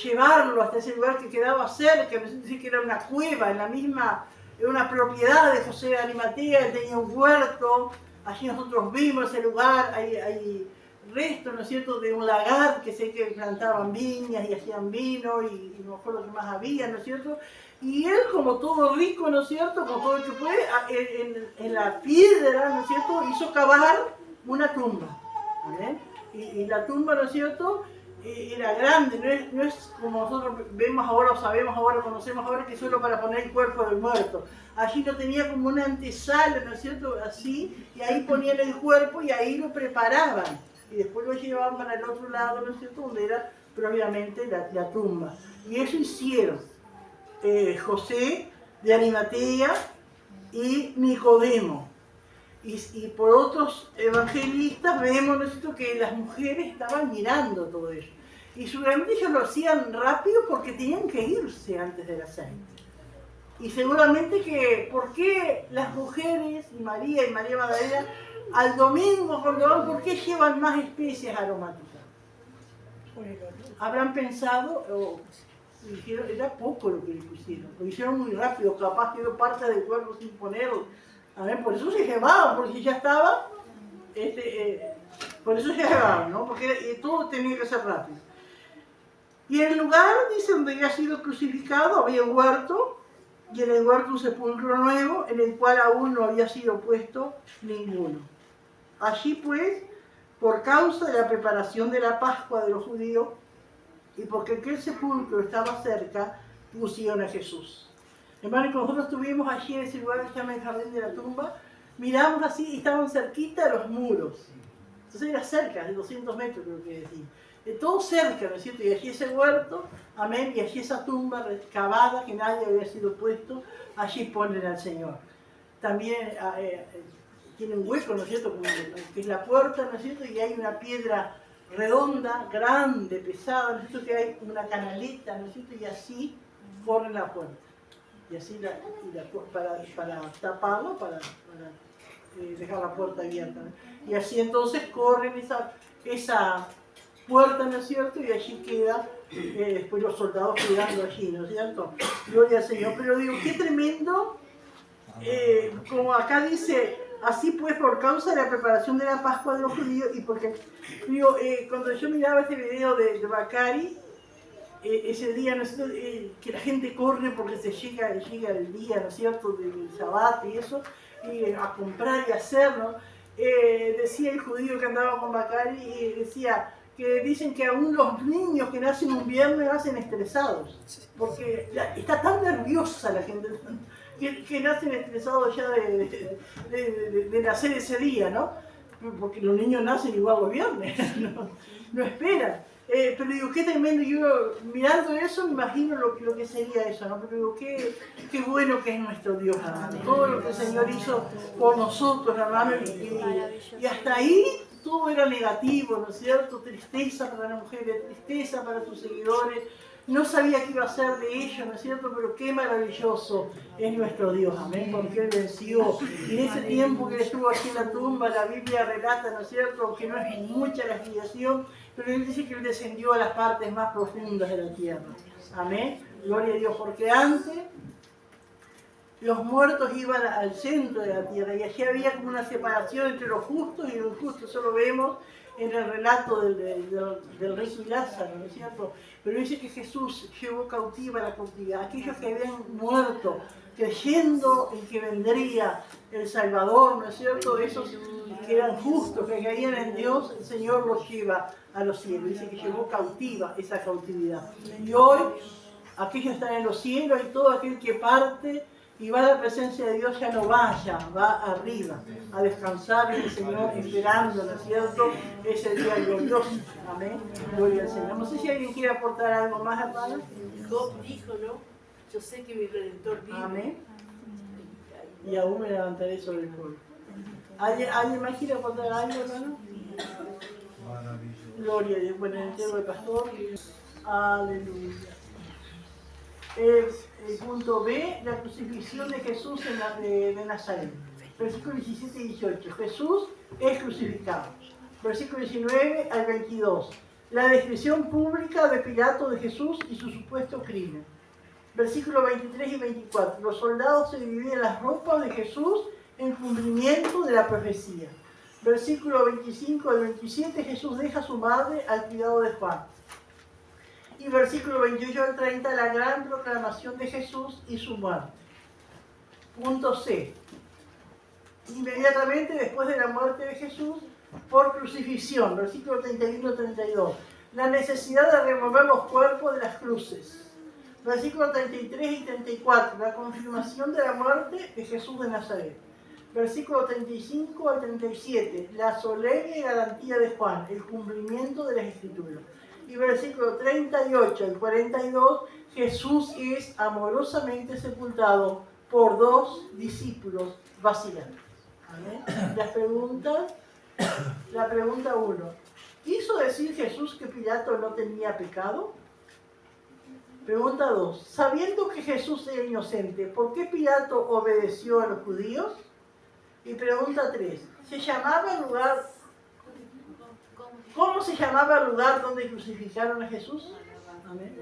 llevarlo hasta ese lugar que quedaba cerca, no sé si que era una cueva, en una propiedad de José de Arimatea, él tenía un huerto, allí nosotros vimos ese lugar, hay restos, ¿no es cierto?, de un lagar que sé que plantaban viñas y hacían vino y no me acuerdo qué más había, ¿no es cierto? Y él, como todo rico, ¿no es cierto?, como todo el que puede, en la piedra, ¿no es cierto?, hizo cavar una tumba, ¿vale? Y la tumba, ¿no es cierto?, era grande, no es como nosotros vemos ahora, o sabemos ahora, conocemos ahora, que es solo para poner el cuerpo del muerto. Allí lo tenía como una antesala, ¿no es cierto?, así, y ahí ponían el cuerpo y ahí lo preparaban. Y después lo llevaban para el otro lado, ¿no es cierto?, donde era propiamente la tumba. Y eso hicieron José de Arimatea y Nicodemo. Y por otros evangelistas vemos, ¿no es cierto?, que las mujeres estaban mirando todo eso. Y seguramente ellos lo hacían rápido porque tenían que irse antes del aceite. Y seguramente que, ¿por qué las mujeres, y María Magdalena, al domingo cuando van, ¿por qué llevan más especias aromáticas? Habrán pensado, o dijeron, era poco lo que le pusieron, lo hicieron muy rápido, capaz quedó parte del cuerpo sin ponerlo. A ver, por eso se llevaban, porque ya estaba, por eso se llevaban, ¿no? Porque todo tenía que ser rápido. Y en el lugar, dice, donde había sido crucificado, había un huerto, y en el huerto un sepulcro nuevo, en el cual aún no había sido puesto ninguno. Allí pues, por causa de la preparación de la Pascua de los judíos, y porque aquel sepulcro estaba cerca, pusieron a Jesús. Hermano, cuando nosotros estuvimos allí en ese lugar que se llama el Jardín de la Tumba, miramos así y estaban cerquita de los muros. Entonces era cerca, de 200 metros creo que decía. Todo cerca, ¿no es cierto? Y allí ese huerto, amén, y allí esa tumba cavada que nadie había sido puesto, allí ponen al Señor. También tiene un hueco, ¿no es cierto?, como que es la puerta, ¿no es cierto?, y hay una piedra redonda, grande, pesada, ¿no es cierto?, que hay una canaleta, ¿no es cierto?, y así corren la puerta. Y así para taparla, para dejar la puerta abierta, ¿no? Y así entonces corren esa puerta, ¿no es cierto?, y allí queda después los soldados cuidando allí, ¿no es cierto? Gloria al Señor. Pero digo, qué tremendo, como acá dice, así pues por causa de la preparación de la Pascua de los judíos, y porque, digo, cuando yo miraba este video de Bacari, ese día, ¿no es cierto?, que la gente corre porque se llega el día, ¿no es cierto?, del Shabbat y eso, a comprar y hacer, ¿no? Decía el judío que andaba con Bacari, decía que dicen que aún los niños que nacen un viernes nacen estresados, porque está tan nerviosa la gente, que nacen estresados ya de nacer ese día, ¿no? Porque los niños nacen igual los viernes, no esperan. Pero digo, qué tremendo, yo mirando eso me imagino lo que sería eso, ¿no? Pero digo, qué bueno que es nuestro Dios, hermano. Todo lo que el Señor hizo por nosotros, hermano, y hasta ahí todo era negativo, ¿no es cierto? Tristeza para las mujeres, tristeza para sus seguidores. No sabía qué iba a hacer de ellos, ¿no es cierto? Pero qué maravilloso es nuestro Dios, amén, porque Él venció. Y en ese tiempo que Él estuvo aquí en la tumba, la Biblia relata, ¿no es cierto?, que no es mucha la explicación, pero Él dice que Él descendió a las partes más profundas de la tierra. Amén. Gloria a Dios, porque antes los muertos iban al centro de la tierra y allí había como una separación entre los justos y los injustos. Eso lo vemos en el relato del rico y Lázaro, ¿no es cierto? Pero dice que Jesús llevó cautiva la cautividad. Aquellos que habían muerto creyendo en que vendría el Salvador, ¿no es cierto? Esos que eran justos, que creían en Dios, el Señor los lleva a los cielos. Dice que llevó cautiva esa cautividad. Y hoy, aquellos están en los cielos y todo aquel que parte y va a la presencia de Dios ya no vaya, va arriba a descansar en el Señor, esperando, ¿no es cierto?, ese día glorioso. Amén. Gloria al Señor. No sé si alguien quiere aportar algo más, hermano. Job dijo, ¿no? Yo sé que mi Redentor vive. Amén. Y aún me levantaré sobre el polvo. ¿Alguien más quiere aportar algo, hermano? Gloria a Dios. Bueno, en el entierro del pastor. Aleluya. El punto B, la crucifixión de Jesús de Nazaret. Versículo 17 y 18. Jesús es crucificado. Versículo 19 al 22. La descripción pública de Pilato de Jesús y su supuesto crimen. Versículos 23 y 24. Los soldados se dividen las ropas de Jesús en cumplimiento de la profecía. Versículo 25 al 27. Jesús deja a su madre al cuidado de Juan. Y versículo 28 al 30, la gran proclamación de Jesús y su muerte. Punto C. Inmediatamente después de la muerte de Jesús por crucifixión. Versículo 31 al 32. La necesidad de remover los cuerpos de las cruces. Versículo 33 y 34. La confirmación de la muerte de Jesús de Nazaret. Versículo 35 al 37. La solemne garantía de Juan. El cumplimiento de las Escrituras. Y versículo 38 al 42, Jesús es amorosamente sepultado por dos discípulos vacilantes. Amén. Las preguntas. La pregunta 1. ¿Quiso decir Jesús que Pilato no tenía pecado? Pregunta 2. Sabiendo que Jesús era inocente, ¿por qué Pilato obedeció a los judíos? Y pregunta 3. ¿Cómo se llamaba el lugar donde crucificaron a Jesús? Amén.